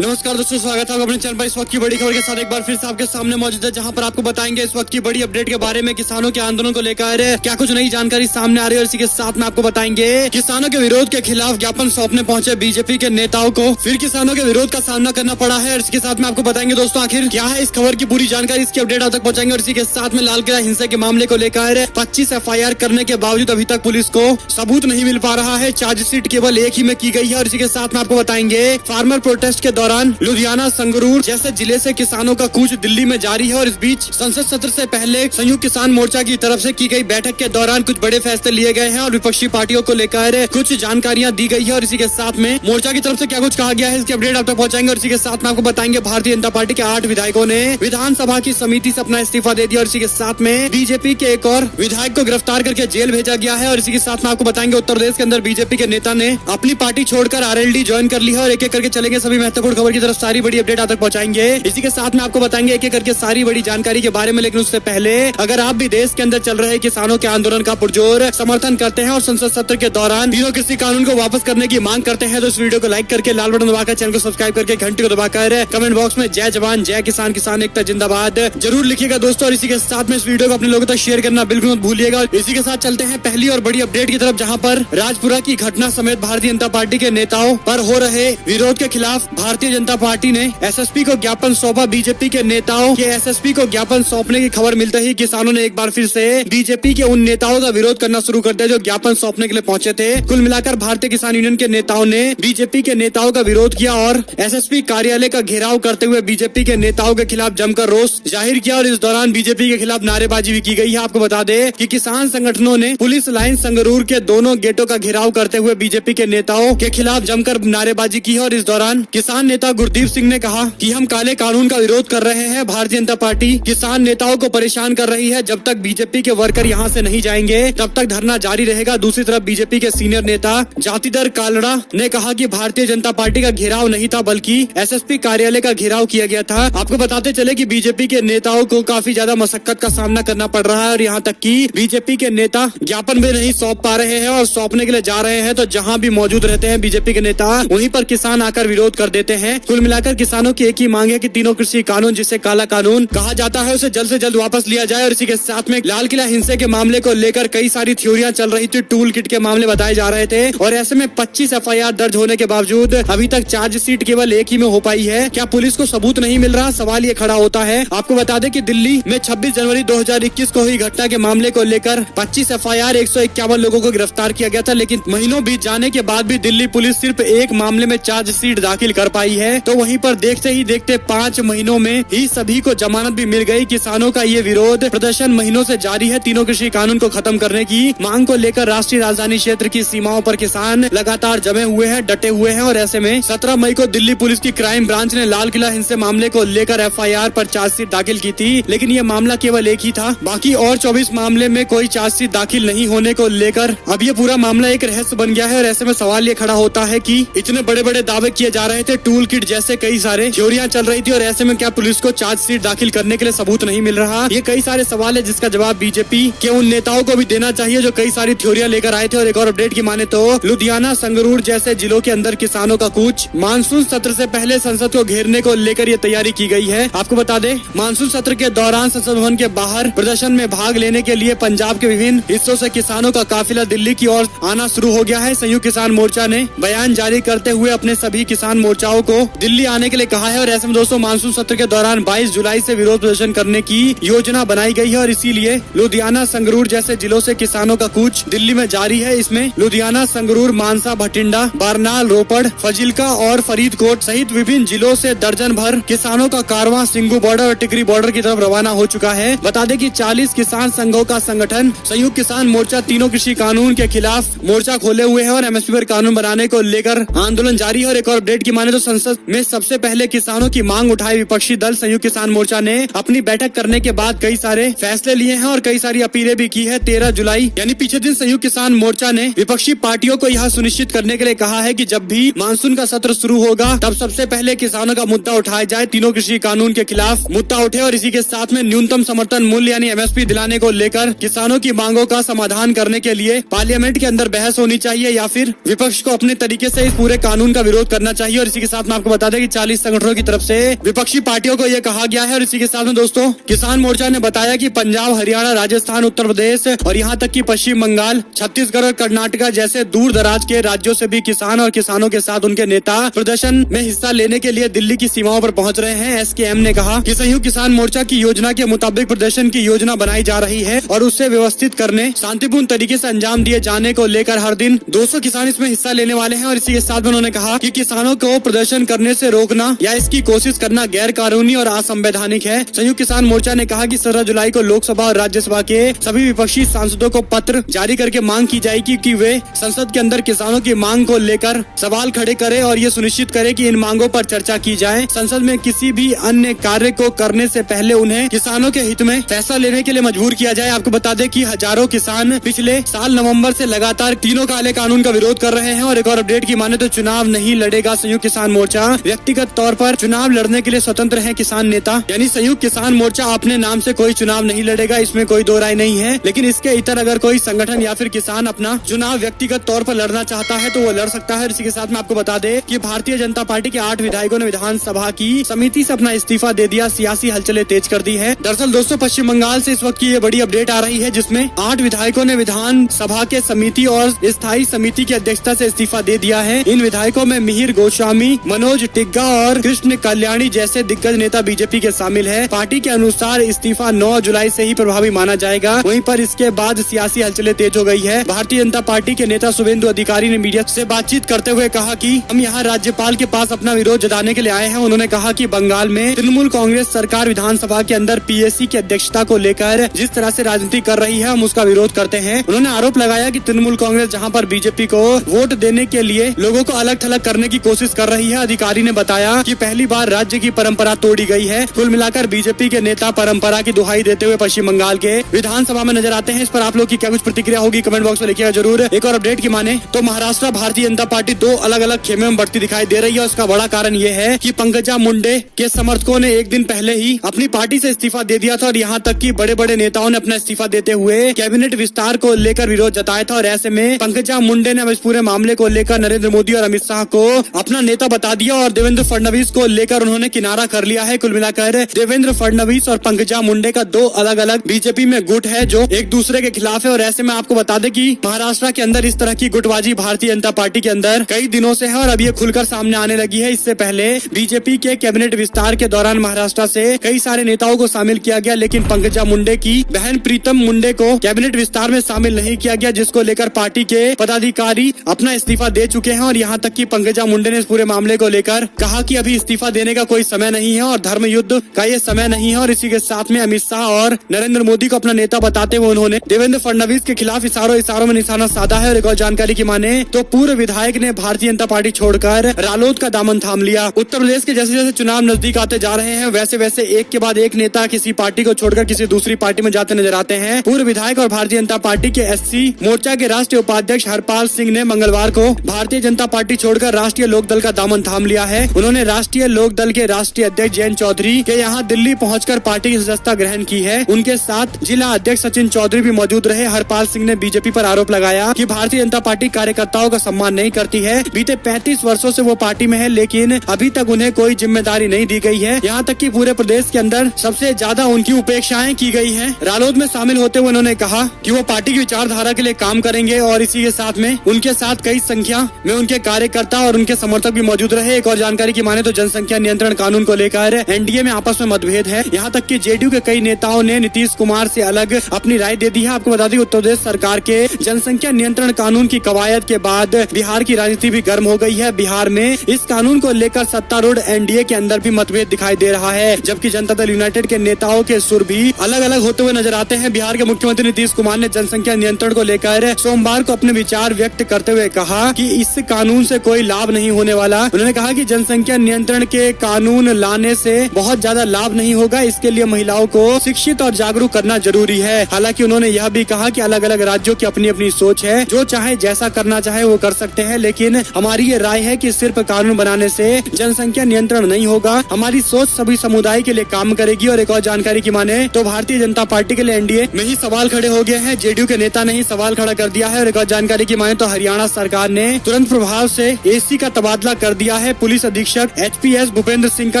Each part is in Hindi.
नमस्कार दोस्तों, स्वागत है अपने चैनल पर। इस वक्त की बड़ी खबर के साथ एक बार फिर से आपके सामने मौजूद है, जहां पर आपको बताएंगे इस वक्त की बड़ी अपडेट के बारे में। किसानों के आंदोलन को लेकर क्या कुछ नई जानकारी सामने आ रही है और इसी के साथ में आपको बताएंगे किसानों के विरोध के खिलाफ ज्ञापन सौंपने पहुंचे बीजेपी के नेताओं को फिर किसानों के विरोध का सामना करना पड़ा है। और इसके साथ में आपको बताएंगे दोस्तों आखिर क्या है इस खबर की पूरी जानकारी, इसकी अपडेट आप तक पहुंचाएंगे। और इसी के साथ में लाल किला हिंसा के मामले को लेकर 25 FIR करने के बावजूद अभी तक पुलिस को सबूत नहीं मिल पा रहा है। चार्जशीट केवल एक ही में की गई है। और इसी के साथ में आपको बताएंगे फार्मर प्रोटेस्ट के दौरान लुधियाना, संगरूर जैसे जिले से किसानों का कूच दिल्ली में जारी है। और इस बीच संसद सत्र से पहले संयुक्त किसान मोर्चा की तरफ से की गई बैठक के दौरान कुछ बड़े फैसले लिए गए हैं और विपक्षी पार्टियों को लेकर कुछ जानकारियां दी गई है। और इसी के साथ में मोर्चा की तरफ से क्या कुछ कहा गया है, इसकी अपडेट आप तक पहुंचाएंगे। और इसी के साथ में आपको बताएंगे भारतीय जनता पार्टी के 8 विधायकों ने विधानसभा की समिति से अपना इस्तीफा दे दिया। और इसी के साथ में बीजेपी के एक और विधायक को गिरफ्तार करके जेल भेजा गया है। और इसी के साथ में आपको बताएंगे उत्तर प्रदेश के अंदर बीजेपी के नेता ने अपनी पार्टी छोड़कर RLD ज्वाइन कर ली है। और एक एक करके चलेंगे सभी महत्वपूर्ण खबर की तरफ, सारी बड़ी अपडेट आप तक पहुंचाएंगे। इसी के साथ में आपको बताएंगे एक एक करके सारी बड़ी जानकारी के बारे में। लेकिन उससे पहले अगर आप भी देश के अंदर चल रहे किसानों के आंदोलन का पुरजोर समर्थन करते हैं और संसद सत्र के दौरान तीनों कृषि कानून को वापस करने की मांग करते हैं, तो इस वीडियो को लाइक करके लाल बटन दबाकर चैनल को सब्सक्राइब करके घंटी को दबाकर कमेंट बॉक्स में जय जवान जय किसान, किसान एकता जिंदाबाद जरूर लिखिएगा दोस्तों। और इसी के साथ में इस वीडियो को अपने लोगों तक शेयर करना बिल्कुल मत भूलिएगा। इसी के साथ चलते हैं पहली और बड़ी अपडेट की तरफ, जहां पर राजपुरा की घटना समेत भारतीय जनता पार्टी के नेताओं पर हो रहे विरोध के खिलाफ भारतीय जनता पार्टी ने SSP को ज्ञापन सौंपा। बीजेपी के नेताओं के SSP को ज्ञापन सौंपने की खबर मिलते ही किसानों ने एक बार फिर से बीजेपी के उन नेताओं का विरोध करना शुरू कर दिया जो ज्ञापन सौंपने के लिए पहुंचे थे। कुल मिलाकर भारतीय किसान यूनियन के नेताओं ने बीजेपी के नेताओं का विरोध किया और SSP कार्यालय का घेराव करते हुए बीजेपी के नेताओं के खिलाफ जमकर रोष जाहिर किया। और इस दौरान बीजेपी के खिलाफ नारेबाजी भी की गई है। आपको बता दें कि किसान संगठनों ने पुलिस लाइन संगरूर के दोनों गेटों का घेराव करते हुए बीजेपी के नेताओं के खिलाफ जमकर नारेबाजी की है। और इस दौरान किसान नेता गुरदीप सिंह ने कहा कि हम काले कानून का विरोध कर रहे हैं। भारतीय जनता पार्टी किसान नेताओं को परेशान कर रही है। जब तक बीजेपी के वर्कर यहाँ से नहीं जाएंगे तब तक धरना जारी रहेगा। दूसरी तरफ बीजेपी के सीनियर नेता जातिधर कालड़ा ने कहा कि भारतीय जनता पार्टी का घेराव नहीं था बल्कि SSP कार्यालय का घेराव किया गया था। आपको बताते चले कि बीजेपी के नेताओं को काफी ज्यादा मशक्कत का सामना करना पड़ रहा है और यहाँ तक कि बीजेपी के नेता ज्ञापन भी नहीं सौंप पा रहे हैं और सौंपने के लिए जा रहे हैं तो जहाँ भी मौजूद रहते हैं बीजेपी के नेता वहीं पर किसान आकर विरोध कर देते हैं। कुल मिलाकर किसानों की एक ही मांग है कि तीनों कृषि कानून, जिसे काला कानून कहा जाता है, उसे जल्द से जल्द वापस लिया जाए। और इसी के साथ में लाल किला हिंसा के मामले को लेकर कई सारी थ्योरियां चल रही थी, टूल किट के मामले बताए जा रहे थे। और ऐसे में 25 FIR दर्ज होने के बावजूद अभी तक चार्जशीट केवल एक ही में हो पाई है। क्या पुलिस को सबूत नहीं मिल रहा, सवाल ये खड़ा होता है। आपको बता दें कि दिल्ली में 26 जनवरी 2021 को हुई घटना के मामले को लेकर 25 FIR 151 लोगों को गिरफ्तार किया गया था। लेकिन महीनों बीत जाने के बाद भी दिल्ली पुलिस सिर्फ एक मामले में चार्जशीट दाखिल कर पाई है। तो वहीं पर देखते ही देखते 5 महीनों में ही सभी को जमानत भी मिल गई। किसानों का ये विरोध प्रदर्शन महीनों से जारी है। तीनों कृषि कानून को खत्म करने की मांग को लेकर राष्ट्रीय राजधानी क्षेत्र की सीमाओं पर किसान लगातार जमे हुए हैं, डटे हुए हैं। और ऐसे में 17 मई को दिल्ली पुलिस की क्राइम ब्रांच ने लाल किला हिंसा मामले को लेकर FIR पर चार्जशीट दाखिल की थी। लेकिन ये मामला केवल एक ही था, बाकी और 24 मामले में कोई चार्जशीट दाखिल नहीं होने को लेकर अब ये पूरा मामला एक रहस्य बन गया है। और ऐसे में सवाल ये खड़ा होता है कि इतने बड़े बड़े दावे किए जा रहे थे, टूल किट जैसे कई सारे थ्योरियां चल रही थी, और ऐसे में क्या पुलिस को चार्जशीट दाखिल करने के लिए सबूत नहीं मिल रहा? ये कई सारे सवाल है जिसका जवाब बीजेपी के उन नेताओं को भी देना चाहिए जो कई सारी थ्योरियां लेकर आए थे। और एक और अपडेट की माने तो लुधियाना, संगरूर जैसे जिलों के अंदर किसानों का कूच मानसून सत्र से पहले संसद को घेरने को लेकर ये तैयारी की गई है। आपको बता दें मानसून सत्र के दौरान संसद भवन के बाहर प्रदर्शन में भाग लेने के लिए पंजाब के विभिन्न हिस्सों से किसानों का काफिला दिल्ली की ओर आना शुरू हो गया है। संयुक्त किसान मोर्चा ने बयान जारी करते हुए अपने सभी किसान मोर्चाओं को दिल्ली आने के लिए कहा है। और ऐसे में दोस्तों मानसून सत्र के दौरान 22 जुलाई से विरोध प्रदर्शन करने की योजना बनाई गई है। और इसीलिए लुधियाना, संगरूर जैसे जिलों से किसानों का कूच दिल्ली में जारी है। इसमें लुधियाना, संगरूर, मानसा, भटिंडा, बारनाल, रोपड़, फजिल्का और फरीदकोट सहित विभिन्न जिलों से दर्जन भर किसानों का कारवां सिंगू बॉर्डर और टिकरी बॉर्डर की तरफ रवाना हो चुका है। बता दें कि 40 किसान संघों का संगठन संयुक्त किसान मोर्चा तीनों कृषि कानून के खिलाफ मोर्चा खोले हुए है और MSP पर कानून बनाने को लेकर आंदोलन जारी है। और एक और अपडेट की माने तो संसद में सबसे पहले किसानों की मांग उठाए विपक्षी दल संयुक्त किसान मोर्चा ने अपनी बैठक करने के बाद कई सारे फैसले लिए हैं और कई सारी अपीलें भी की है। 13 जुलाई यानी पिछले दिन संयुक्त किसान मोर्चा ने विपक्षी पार्टियों को यह सुनिश्चित करने के लिए कहा है कि जब भी मानसून का सत्र शुरू होगा तब सबसे पहले किसानों का मुद्दा उठाया जाए, तीनों कृषि कानून के खिलाफ मुद्दा उठे। और इसी के साथ में न्यूनतम समर्थन मूल्य यानी MSP दिलाने को लेकर किसानों की मांगों का समाधान करने के लिए पार्लियामेंट के अंदर बहस होनी चाहिए या फिर विपक्ष को अपने तरीके से इस पूरे कानून का विरोध करना चाहिए। और इसी के साथ साथ में आपको बता दें कि 40 संगठनों की तरफ से विपक्षी पार्टियों को यह कहा गया है। और इसी के साथ में दोस्तों किसान मोर्चा ने बताया कि पंजाब, हरियाणा, राजस्थान, उत्तर प्रदेश और यहाँ तक कि पश्चिम बंगाल, छत्तीसगढ़ और कर्नाटका जैसे दूर दराज के राज्यों से भी किसान और किसानों के साथ उनके नेता प्रदर्शन में हिस्सा लेने के लिए दिल्ली की सीमाओं पर पहुंच रहे हैं। एसकेएम ने कहा कि संयुक्त किसान मोर्चा की योजना के मुताबिक प्रदर्शन की योजना बनाई जा रही है और उससे व्यवस्थित करने, शांतिपूर्ण तरीके से अंजाम दिए जाने को लेकर हर दिन 200 किसान इसमें हिस्सा लेने वाले हैं। और इसी के साथ में उन्होंने कहा कि किसानों को प्रदर्शन करने से रोकना या इसकी कोशिश करना गैर कानूनी और असंवैधानिक है। संयुक्त किसान मोर्चा ने कहा कि 17 जुलाई को लोकसभा और राज्यसभा के सभी विपक्षी सांसदों को पत्र जारी करके मांग की जाएगी कि वे संसद के अंदर किसानों की मांग को लेकर सवाल खड़े करें और ये सुनिश्चित करें कि इन मांगों पर चर्चा की जाए। संसद में किसी भी अन्य कार्य को करने से पहले उन्हें किसानों के हित में फैसला लेने के लिए मजबूर किया जाए। आपको बता दें कि हजारों किसान पिछले साल नवंबर से लगातार तीनों काले कानून का विरोध कर रहे हैं। और एक और अपडेट की माने तो चुनाव नहीं लड़ेगा संयुक्त किसान मोर्चा। व्यक्तिगत तौर पर चुनाव लड़ने के लिए स्वतंत्र है किसान नेता, यानी संयुक्त किसान मोर्चा अपने नाम से कोई चुनाव नहीं लड़ेगा, इसमें कोई दो राय नहीं है। लेकिन इसके इतर अगर कोई संगठन या फिर किसान अपना चुनाव व्यक्तिगत तौर पर लड़ना चाहता है तो वो लड़ सकता है। इसी के साथ में आपको बता दें कि भारतीय जनता पार्टी के 8 विधायकों ने विधानसभा की समिति से अपना इस्तीफा दे दिया। सियासी हलचलें तेज कर दी है। दरअसल दोस्तों पश्चिम बंगाल से इस वक्त की ये बड़ी अपडेट आ रही है जिसमें 8 विधायकों ने विधानसभा के समिति और स्थायी समिति की अध्यक्षता से इस्तीफा दे दिया है। इन विधायकों में मिहिर गोस्वामी, मनोज टिग्गा और कृष्ण कल्याणी जैसे दिग्गज नेता बीजेपी के शामिल है। पार्टी के अनुसार इस्तीफा 9 जुलाई से ही प्रभावी माना जाएगा। वहीं पर इसके बाद सियासी हलचलें तेज हो गई है। भारतीय जनता पार्टी के नेता शुभेंदु अधिकारी ने मीडिया से बातचीत करते हुए कहा कि हम यहाँ राज्यपाल के पास अपना विरोध जताने के लिए आए हैं। उन्होंने कहा कि बंगाल में तृणमूल कांग्रेस सरकार विधानसभा के अंदर पीएससी की अध्यक्षता को लेकर जिस तरह से राजनीति कर रही है हम उसका विरोध करते हैं। उन्होंने आरोप लगाया कि तृणमूल कांग्रेस जहां पर बीजेपी को वोट देने के लिए लोगों को अलग थलग करने की कोशिश कर रही है। अधिकारी ने बताया कि पहली बार राज्य की परंपरा तोड़ी गई है। कुल मिलाकर बीजेपी के नेता परंपरा की दुहाई देते हुए पश्चिम बंगाल के विधानसभा में नजर आते हैं। इस पर आप लोग की क्या कुछ प्रतिक्रिया होगी कमेंट बॉक्स में लिखिएगा जरूर। एक और अपडेट की माने तो महाराष्ट्र भारतीय जनता पार्टी 2 अलग अलग खेमे में बढ़ती दिखाई दे रही है। उसका बड़ा कारण ये है कि पंकजा मुंडे के समर्थकों ने एक दिन पहले ही अपनी पार्टी से इस्तीफा दे दिया था और यहाँ तक कि बड़े बड़े नेताओं ने अपना इस्तीफा देते हुए कैबिनेट विस्तार को लेकर विरोध जताया था। और ऐसे में पंकजा मुंडे ने इस पूरे मामले को लेकर नरेंद्र मोदी और अमित शाह को अपना नेता बता दिया और देवेंद्र फडणवीस को लेकर उन्होंने किनारा कर लिया है। कुल मिलाकर देवेंद्र फडणवीस और पंकजा मुंडे का 2 अलग अलग बीजेपी में गुट है जो एक दूसरे के खिलाफ है। और ऐसे में आपको बता दें कि महाराष्ट्र के अंदर इस तरह की गुटबाजी भारतीय जनता पार्टी के अंदर कई दिनों से है और अब ये खुलकर सामने आने लगी है। इससे पहले बीजेपी के कैबिनेट विस्तार के दौरान महाराष्ट्र से कई सारे नेताओं को शामिल किया गया, लेकिन पंकजा मुंडे की बहन प्रीतम मुंडे को कैबिनेट विस्तार में शामिल नहीं किया गया, जिसको लेकर पार्टी के पदाधिकारी अपना इस्तीफा दे चुके हैं। और यहाँ तक कि पंकजा मुंडे ने इस पूरे मामले को लेकर कहा कि अभी इस्तीफा देने का कोई समय नहीं है और धर्म युद्ध का ये समय नहीं है। और इसी के साथ में अमित शाह और नरेंद्र मोदी को अपना नेता बताते हुए उन्होंने देवेंद्र फडणवीस के खिलाफ इशारों में निशाना साधा है। और एक और जानकारी की माने तो पूर्व विधायक ने भारतीय जनता पार्टी छोड़कर रालोद का दामन थाम लिया। उत्तर प्रदेश के जैसे जैसे चुनाव नजदीक आते जा रहे हैं वैसे वैसे एक के बाद एक नेता किसी पार्टी को छोड़कर किसी दूसरी पार्टी में जाते नजर आते हैं। पूर्व विधायक और भारतीय जनता पार्टी के एससी मोर्चा के राष्ट्रीय उपाध्यक्ष हरपाल सिंह ने मंगलवार को भारतीय जनता पार्टी छोड़कर राष्ट्रीय लोकदल का दामन थाम लिया है। उन्होंने राष्ट्रीय लोकदल के राष्ट्रीय अध्यक्ष जयंत चौधरी के यहाँ दिल्ली पहुंचकर पार्टी की सदस्यता ग्रहण की है। उनके साथ जिला अध्यक्ष सचिन चौधरी भी मौजूद रहे। हरपाल सिंह ने बीजेपी पर आरोप लगाया कि भारतीय जनता पार्टी कार्यकर्ताओं का सम्मान नहीं करती है। बीते 35 वर्षों से वो पार्टी में है लेकिन अभी तक उन्हें कोई जिम्मेदारी नहीं दी गई है। यहाँ तक कि पूरे प्रदेश के अंदर सबसे ज्यादा उनकी उपेक्षाएं की गई है। रालोद में शामिल होते हुए उन्होंने कहा कि वो पार्टी की विचारधारा के लिए काम करेंगे और इसी के साथ में उनके साथ कई संख्या में उनके कार्यकर्ता और उनके समर्थक भी मौजूद रहे। एक और जानकारी की माने तो जनसंख्या नियंत्रण कानून को लेकर एनडीए में आपस में मतभेद है। यहाँ तक कि जेडीयू के कई नेताओं ने नीतीश कुमार से अलग अपनी राय दे दी है। आपको बता दें उत्तर प्रदेश सरकार के जनसंख्या नियंत्रण कानून की कवायद के बाद बिहार की राजनीति भी गर्म हो गई है। बिहार में इस कानून को लेकर सत्तारूढ़ एनडीए के अंदर भी मतभेद दिखाई दे रहा है, जबकि जनता दल यूनाइटेड के नेताओं के सुर भी अलग अलग होते हुए नजर आते हैं। बिहार के मुख्यमंत्री नीतीश कुमार ने जनसंख्या नियंत्रण को लेकर सोमवार को अपने विचार व्यक्त करते हुए कहा कि इस कानून से कोई लाभ नहीं होने वाला। उन्होंने कहा कि जनसंख्या नियंत्रण के कानून लाने से बहुत ज्यादा लाभ नहीं होगा, इसके लिए महिलाओं को शिक्षित और जागरूक करना जरूरी है। हालांकि उन्होंने यह भी कहा कि अलग अलग राज्यों की अपनी अपनी सोच है, जो चाहे जैसा करना चाहे वो कर सकते हैं, लेकिन हमारी ये राय है कि सिर्फ कानून बनाने से जनसंख्या नियंत्रण नहीं होगा। हमारी सोच सभी समुदाय के लिए काम करेगी। और एक और जानकारी की माने तो भारतीय जनता पार्टी के लिए एनडीए में ही सवाल खड़े हो गए हैं। जेडीयू के नेता ने ही सवाल खड़ा कर दिया है। और एक और जानकारी की माने तो हरियाणा सरकार ने तुरंत प्रभाव से एसी का तबादला कर दिया किया है पुलिस अधीक्षक एचपीएस भूपेंद्र सिंह का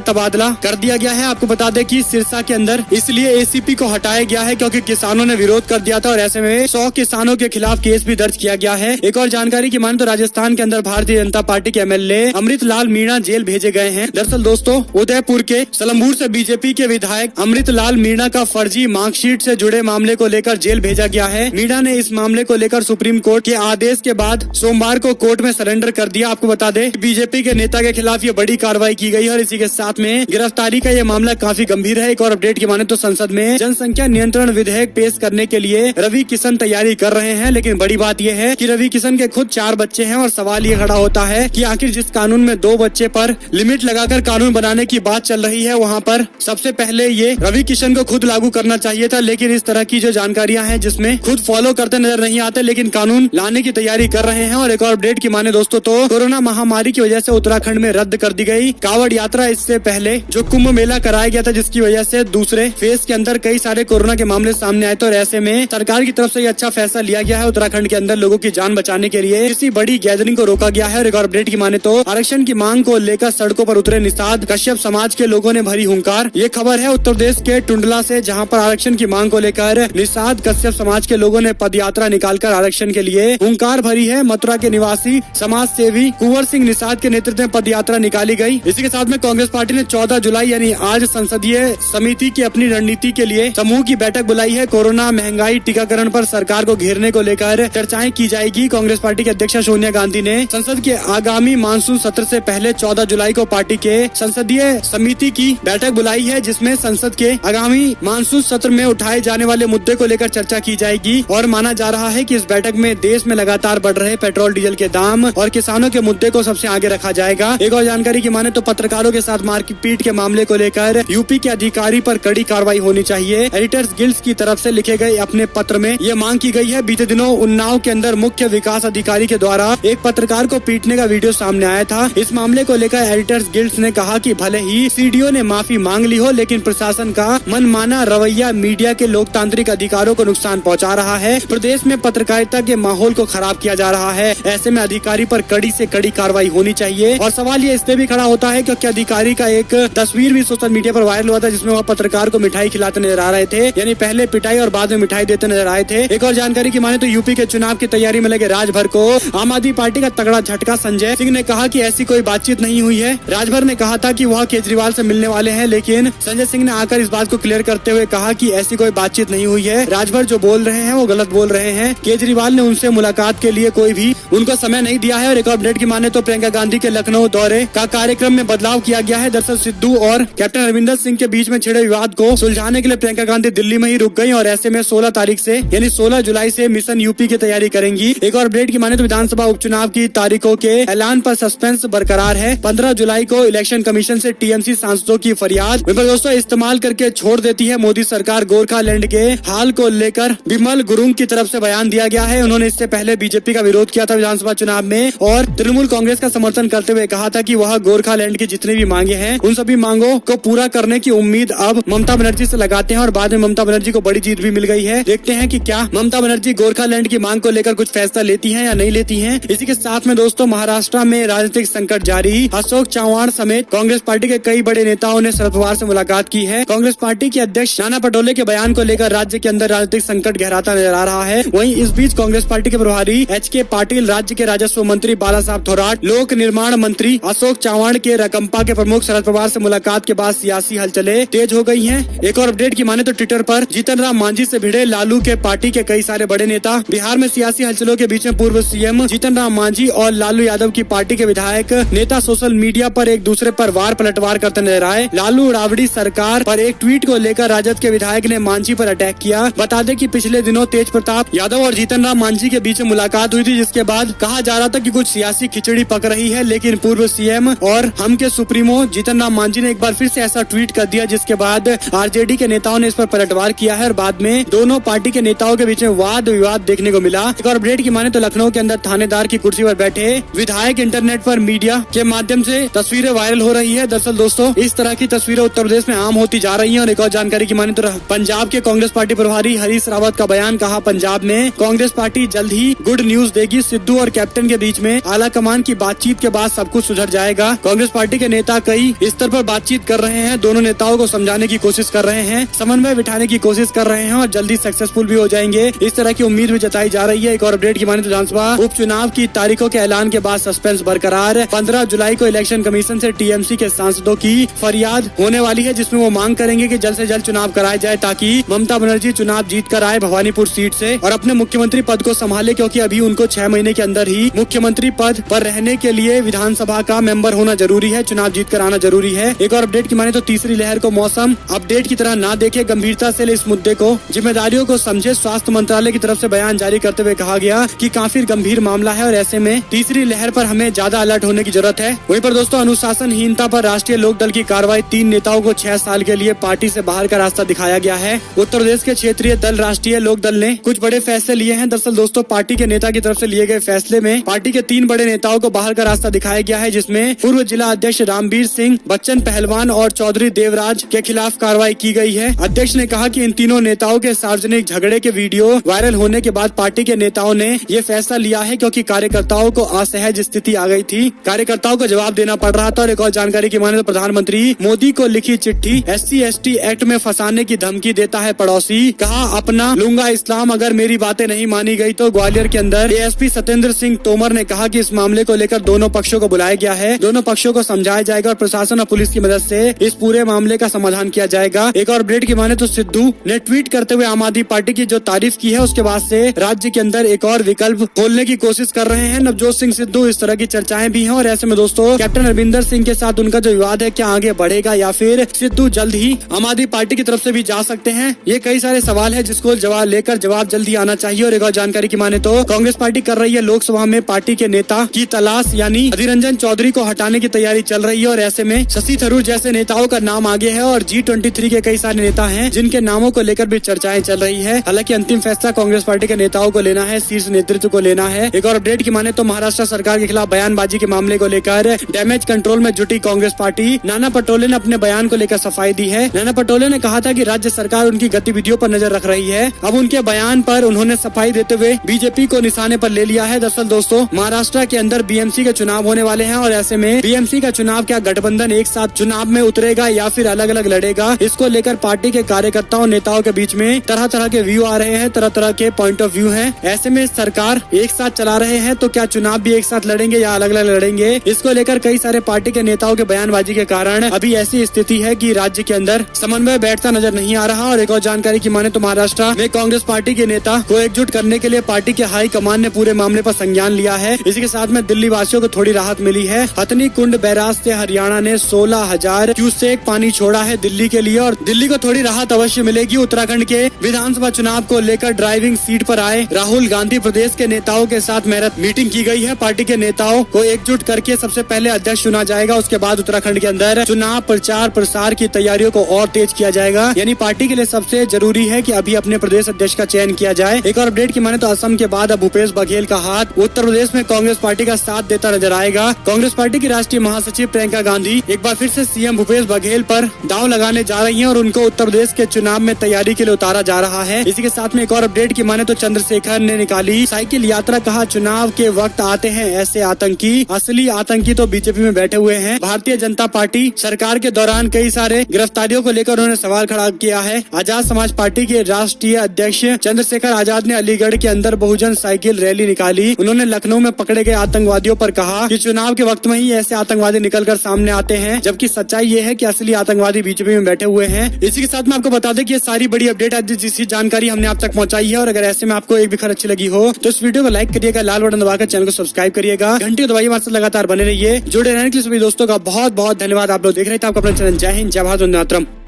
तबादला कर दिया गया है। आपको बता दें कि सिरसा के अंदर इसलिए एसीपी को हटाया गया है क्योंकि किसानों ने विरोध कर दिया था और ऐसे में 100 किसानों के खिलाफ केस भी दर्ज किया गया है। एक और जानकारी की माने तो राजस्थान के अंदर भारतीय जनता पार्टी के एमएलए अमृतलाल मीणा जेल भेजे गए हैं। दरअसल दोस्तों उदयपुर के सलमपुर से बीजेपी के विधायक अमृतलाल मीणा का फर्जी मार्कशीट से जुड़े मामले को लेकर जेल भेजा गया है। मीणा ने इस मामले को लेकर सुप्रीम कोर्ट के आदेश के बाद सोमवार को कोर्ट में सरेंडर कर दिया। आपको बता दें बीजेपी के नेता के खिलाफ ये बड़ी कार्रवाई की गई है और इसी के साथ में गिरफ्तारी का ये मामला काफी गंभीर है। एक और अपडेट की माने तो संसद में जनसंख्या नियंत्रण विधेयक पेश करने के लिए रवि किशन तैयारी कर रहे हैं, लेकिन बड़ी बात यह है कि रवि किशन के खुद 4 बच्चे हैं और सवाल ये खड़ा होता है कि आखिर जिस कानून में 2 बच्चे पर लिमिट लगाकर कानून बनाने की बात चल रही है वहाँ पर सबसे पहले ये रवि किशन को खुद लागू करना चाहिए था, लेकिन इस तरह की जो जानकारियां हैं जिसमें खुद फॉलो करते नजर नहीं आते लेकिन कानून लाने की तैयारी कर रहे हैं। और एक और अपडेट की माने दोस्तों तो कोरोना महामारी की वजह से उत्तराखंड में रद्द कर दी गई कांवड़ यात्रा। इससे पहले जो कुंभ मेला कराया गया था जिसकी वजह से दूसरे फेज के अंदर कई सारे कोरोना के मामले सामने आए थे और ऐसे में सरकार की तरफ से ये अच्छा फैसला लिया गया है। उत्तराखंड के अंदर लोगों की जान बचाने के लिए किसी बड़ी गैदरिंग को रोका गया है। और एक और अपडेट की माने तो आरक्षण की मांग को लेकर सड़कों पर उतरे निषाद कश्यप समाज के लोगों ने भरी हुंकार। ये खबर है उत्तर प्रदेश के टुंडला से, जहां पर आरक्षण की मांग को लेकर निषाद कश्यप समाज के लोगों ने पदयात्रा निकालकर आरक्षण के लिए हुंकार भरी है। मथुरा के निवासी समाज सेवी कुंवर सिंह निषाद के नेतृत्व में पदयात्रा निकाली गई। इसी के साथ में कांग्रेस पार्टी ने 14 जुलाई यानी आज संसदीय समिति की अपनी रणनीति के लिए समूह की बैठक बुलाई है। कोरोना, महंगाई, टीकाकरण पर सरकार को घेरने को लेकर चर्चाएं की जाएगी। कांग्रेस पार्टी की अध्यक्ष सोनिया गांधी ने संसद के आगामी मानसून सत्र से पहले 14 जुलाई को पार्टी के संसदीय समिति की बैठक बुलाई है, जिसमें संसद के आगामी मानसून सत्र में उठाए जाने वाले मुद्दे को लेकर चर्चा की जाएगी। और माना जा रहा है कि इस बैठक में देश में लगातार बढ़ रहे पेट्रोल डीजल के दाम और किसानों के मुद्दे को सबसे आगे रखा जाएगा। एक और जानकारी की माने तो पत्रकारों के साथ मारपीट के मामले को लेकर यूपी के अधिकारी पर कड़ी कार्रवाई होनी चाहिए। एडिटर्स गिल्ड की तरफ से लिखे गए अपने पत्र में ये मांग की गई है। बीते दिनों उन्नाव के अंदर मुख्य विकास अधिकारी के द्वारा एक पत्रकार को पीटने का वीडियो सामने आया था। इस मामले को लेकर एडिटर्स गिल्ड ने कहा कि भले ही सीडीओ ने माफी मांग ली हो, लेकिन प्रशासन का मनमाना रवैया मीडिया के लोकतांत्रिक अधिकारों को नुकसान पहुंचा रहा है। प्रदेश में पत्रकारिता के माहौल को खराब किया जा रहा है। ऐसे में अधिकारी पर कड़ी से कड़ी कार्रवाई होनी चाहिए। और सवाल ये इसलिए भी खड़ा होता है क्योंकि अधिकारी का एक तस्वीर भी सोशल मीडिया पर वायरल हुआ था, जिसमें वह पत्रकार को मिठाई खिलाते नजर आ रहे थे, यानी पहले पिटाई और बाद में मिठाई देते नजर आए थे। एक और जानकारी की माने तो यूपी के चुनाव की तैयारी में लगे राजभर को आम आदमी पार्टी का तगड़ा झटका। संजय सिंह ने कहा कि ऐसी कोई बातचीत नहीं हुई है। राजभर ने कहा था कि वह केजरीवाल से मिलने वाले हैं, लेकिन संजय सिंह ने आकर इस बात को क्लियर करते हुए कहा कि ऐसी कोई बातचीत नहीं हुई है। राजभर जो बोल रहे हैं वो गलत बोल रहे हैं। केजरीवाल ने उनसे मुलाकात के लिए कोई भी उनको समय नहीं दिया है। और एक अपडेट की माने तो प्रियंका गांधी के लखनऊ दौरे का कार्यक्रम में बदलाव किया गया है। दरअसल सिद्धू और कैप्टन अरविंदर सिंह के बीच में छिड़े विवाद को सुलझाने के लिए प्रियंका गांधी दिल्ली में ही रुक गई और ऐसे में 16 तारीख से यानी 16 जुलाई से मिशन यूपी की तैयारी करेंगी। एक और अपडेट की माने तो विधानसभा उपचुनाव की तारीखों के ऐलान पर सस्पेंस बरकरार है। 15 जुलाई को इलेक्शन कमीशन से टीएमसी सांसदों की फरियाद दोस्तों इस्तेमाल करके छोड़ देती है मोदी सरकार। गोरखालैंड के हाल को लेकर विमल गुरुंग की तरफ से बयान दिया गया है। उन्होंने इससे पहले बीजेपी का विरोध किया था विधानसभा चुनाव में और तृणमूल कांग्रेस का समर्थन करते हुए कहा था कि वह गोरखालैंड की जितनी भी मांगे हैं उन सभी मांगों को पूरा करने की उम्मीद अब ममता बनर्जी से लगाते हैं। और बाद में ममता बनर्जी को बड़ी जीत भी मिल गई है। देखते हैं कि क्या ममता बनर्जी गोरखालैंड की मांग को लेकर कुछ फैसला लेती हैं या नहीं लेती हैं। इसी के साथ में दोस्तों महाराष्ट्र में राजनीतिक संकट जारी। अशोक चव्हाण समेत कांग्रेस पार्टी के कई बड़े नेताओं ने शरद पवार से मुलाकात की है। कांग्रेस पार्टी के अध्यक्ष नाना पटोले के बयान को लेकर राज्य के अंदर राजनीतिक संकट गहराता नजर आ रहा है। वहीं इस बीच कांग्रेस पार्टी के प्रभारी एच.के. पाटिल, राज्य के राजस्व मंत्री बाला साहब थोराट, लोक निर्माण मंत्री अशोक चव्हाण के रकम्पा के प्रमुख शरद पवार से मुलाकात के बाद सियासी हलचलें तेज हो गई हैं। एक और अपडेट की माने तो ट्विटर पर जीतन राम मांझी से भिड़े लालू के पार्टी के कई सारे बड़े नेता। बिहार में सियासी हलचलों के बीच में पूर्व सीएम जीतन राम मांझी और लालू यादव की पार्टी के विधायक नेता सोशल मीडिया पर एक दूसरे पर वार पलटवार करते नजर आए। लालू राबड़ी सरकार पर एक ट्वीट को लेकर राजद के विधायक ने मांझी पर अटैक किया। बता दें कि पिछले दिनों तेज प्रताप यादव और जीतन राम मांझी के बीच में मुलाकात हुई थी, जिसके बाद कहा जा रहा था कि कुछ सियासी खिचड़ी पक रही है। लेकिन पूर्व सीएम और हम के सुप्रीमो जीतन राम मांझी ने एक बार फिर से ऐसा ट्वीट कर दिया, जिसके बाद आरजेडी के नेताओं ने इस पर पलटवार किया है और बाद में दोनों पार्टी के नेताओं के बीच में वाद विवाद देखने को मिला। एक और अपडेट की माने तो लखनऊ के अंदर थानेदार की कुर्सी पर बैठे विधायक इंटरनेट पर मीडिया के माध्यम से तस्वीरें वायरल हो रही है। दरअसल दोस्तों इस तरह की तस्वीरें उत्तर प्रदेश में आम होती जा रही है। और एक और जानकारी की माने तो पंजाब के कांग्रेस पार्टी प्रभारी हरीश रावत का बयान, कहा पंजाब में कांग्रेस पार्टी जल्द ही गुड न्यूज देगी। सिद्धू और कैप्टन के बीच में आला कमान की बातचीत के बाद सब कुछ सुधर जाएगा। कांग्रेस पार्टी के नेता कई स्तर पर बातचीत कर रहे हैं, दोनों नेताओं को समझाने की कोशिश कर रहे हैं, समन्वय बिठाने की कोशिश कर रहे हैं और जल्दी सक्सेसफुल भी हो जाएंगे, इस तरह की उम्मीद भी जताई जा रही है। एक और अपडेट की माने तो विधानसभा उपचुनाव की तारीखों के ऐलान के बाद सस्पेंस बरकरार। 15 जुलाई को इलेक्शन कमीशन से टीएमसी के सांसदों की फरियाद होने वाली है, जिसमें वो मांग करेंगे कि जल्द से जल्द चुनाव कराया जाए ताकि ममता बनर्जी चुनाव जीत कर आए भवानीपुर सीट से और अपने मुख्यमंत्री पद को संभाले, क्योंकि अभी उनको 6 महीने के अंदर ही मुख्यमंत्री पद पर रहने के लिए विधानसभा का मेंबर होना जरूरी है, चुनाव जीत कर आना जरूरी है। एक और अपडेट की माने तो तीसरी लहर को मौसम अपडेट की तरह ना देखे, गंभीरता से ले इस मुद्दे को, जिम्मेदारियों को समझे। स्वास्थ्य मंत्रालय की तरफ से बयान जारी करते हुए कहा गया कि काफी गंभीर मामला है और ऐसे में तीसरी लहर पर हमें ज्यादा अलर्ट होने की जरूरत है। वहीं पर दोस्तों अनुशासनहीनता पर राष्ट्रीय लोकदल की कार्रवाई, 3 नेताओं को 6 साल के लिए पार्टी से बाहर का रास्ता दिखाया गया है। उत्तर प्रदेश के क्षेत्रीय दल राष्ट्रीय लोकदल ने कुछ बड़े फैसले लिए हैं। दरअसल दोस्तों पार्टी के नेता की तरफ से लिए गए फैसले में पार्टी के 3 बड़े नेताओं को बाहर का रास्ता दिखाया गया है, जिसमें पूर्व जिला अध्यक्ष रामवीर सिंह, बच्चन पहलवान और चौधरी देवराज के खिलाफ कार्रवाई की गई है। अध्यक्ष ने कहा कि इन तीनों नेताओं के सार्वजनिक झगड़े के वीडियो वायरल होने के बाद पार्टी के नेताओं ने ये फैसला लिया है, क्योंकि कार्यकर्ताओं को असहज स्थिति आ गई थी, कार्यकर्ताओं को जवाब देना पड़ रहा था। और एक और जानकारी की माने तो प्रधानमंत्री मोदी को लिखी चिट्ठी, SC/ST एक्ट में फंसाने की धमकी देता है पड़ोसी, कहा अपना लूंगा इस्लाम, अगर मेरी बातें नहीं मानी गई तो। ग्वालियर के अंदर ASP सत्येंद्र सिंह तोमर ने कहा कि इस मामले को लेकर दोनों पक्षों को बुलाया गया है, दोनों पक्षों को समझाया जाएगा और प्रशासन और पुलिस की मदद से इस पूरे मामले का समाधान किया जाएगा। एक और अपडेट की माने तो सिद्धू ने ट्वीट करते हुए आम आदमी पार्टी की जो तारीफ की है, उसके बाद से राज्य के अंदर एक और विकल्प खोलने की कोशिश कर रहे हैं नवजोत सिंह सिद्धू। इस तरह की चर्चाएं भी हैं और ऐसे में दोस्तों कैप्टन अरविंदर सिंह के साथ उनका जो विवाद है, क्या आगे बढ़ेगा या फिर सिद्धू जल्द ही आम आदमी पार्टी की तरफ से भी जा सकते हैं? ये कई सारे सवाल है जिसको जवाब जल्दी आना चाहिए। और एक और जानकारी की माने तो कांग्रेस पार्टी कर रही है लोकसभा में पार्टी के नेता की तलाश, यानी अधीर रंजन चौधरी को हटाने की तैयारी चल रही है और ऐसे में शशि थरूर जैसे नेताओं का नाम आगे है और G23 के कई सारे नेता हैं जिनके नामों को लेकर भी चर्चाएं चल रही है। हालांकि अंतिम फैसला कांग्रेस पार्टी के नेताओं को लेना है, शीर्ष नेतृत्व को लेना है। एक और अपडेट की माने तो महाराष्ट्र सरकार के खिलाफ बयानबाजी के मामले को लेकर डैमेज कंट्रोल में जुटी कांग्रेस पार्टी। नाना पटोले ने अपने बयान को लेकर सफाई दी है। नाना पटोले ने कहा था कि राज्य सरकार उनकी गतिविधियों पर नजर रख रही है। अब उनके बयान पर उन्होंने सफाई देते हुए बीजेपी को निशाने पर ले लिया है। दरअसल दोस्तों महाराष्ट्र के अंदर BMC के चुनाव होने वाले हैं और ऐसे में BMC का चुनाव क्या गठबंधन एक साथ चुनाव में उतरेगा या फिर अलग अलग लड़ेगा, इसको लेकर पार्टी के कार्यकर्ताओं नेताओं के बीच में तरह तरह के व्यू आ रहे हैं, तरह तरह के पॉइंट ऑफ व्यू हैं। ऐसे में सरकार एक साथ चला रहे हैं तो क्या चुनाव भी एक साथ लड़ेंगे या अलग अलग लड़ेंगे, इसको लेकर कई सारे पार्टी के नेताओं के बयानबाजी के कारण अभी ऐसी स्थिति है कि राज्य के अंदर समन्वय बैठता नजर नहीं आ रहा। और एक और जानकारी की माने तो महाराष्ट्र में कांग्रेस पार्टी के नेता को एकजुट करने के लिए पार्टी के हाई कमान ने पूरे मामले पर संज्ञान लिया है। इसी के साथ में दिल्ली वासियों को थोड़ी राहत मिली है। हथनी कुंड बैराज से हरियाणा ने 16,000 क्यूसेक पानी छोड़ा है दिल्ली के लिए और दिल्ली को थोड़ी राहत अवश्य मिलेगी। उत्तराखंड के विधानसभा चुनाव को लेकर ड्राइविंग सीट पर आए राहुल गांधी, प्रदेश के नेताओं के साथ मीटिंग की गई है। पार्टी के नेताओं को एकजुट करके सबसे पहले अध्यक्ष चुना जाएगा, उसके बाद उत्तराखंड के अंदर चुनाव प्रचार प्रसार की तैयारियों को और तेज किया जाएगा। यानी पार्टी के लिए सबसे जरूरी है कि अभी अपने प्रदेश अध्यक्ष का चयन किया जाए। एक और अपडेट की माने तो असम के बाद अब भूपेश बघेल का हाथ उत्तर प्रदेश में कांग्रेस पार्टी का साथ देता नजर आएगा। कांग्रेस पार्टी की राष्ट्रीय महासचिव प्रियंका गांधी एक बार फिर से CM भूपेश बघेल पर दांव लगाने जा रही हैं और उनको उत्तर प्रदेश के चुनाव में तैयारी के लिए उतारा जा रहा है। इसी के साथ में एक और अपडेट की माने तो चंद्रशेखर ने निकाली साइकिल यात्रा, कहा चुनाव के वक्त आते हैं ऐसे आतंकी, असली आतंकी तो बीजेपी में बैठे हुए हैं। भारतीय जनता पार्टी सरकार के दौरान कई सारे गिरफ्तारियों को लेकर उन्होंने सवाल खड़ा किया है। आजाद समाज पार्टी के राष्ट्रीय अध्यक्ष चंद्रशेखर आजाद ने अलीगढ़ के अंदर बहुजन साइकिल रैली निकाली। उन्होंने लखनऊ में पकड़े गए आतंकवादियों पर कहा कि चुनाव के वक्त में ही ऐसे आतंकवादी निकलकर सामने आते हैं, जबकि सच्चाई ये है कि असली आतंकवादी बीजेपी में बैठे हुए हैं। इसी के साथ में आपको बता दें कि ये सारी बड़ी अपडेट आज जिसकी जानकारी हमने आप तक पहुंचाई है। और अगर ऐसे में आपको एक भी खबर अच्छी लगी हो तो इस वीडियो को लाइक करिएगा, लाल बटन दबाकर चैनल को सब्सक्राइब करिएगा, घंटी को दबाइए, हमारे साथ लगातार बने रहिए। जुड़े रहने के लिए सभी दोस्तों का बहुत बहुत धन्यवाद। आप लोग देख रहे थे आपका अपना चैनल। जय हिंद, जय भारत, वंदे मातरम।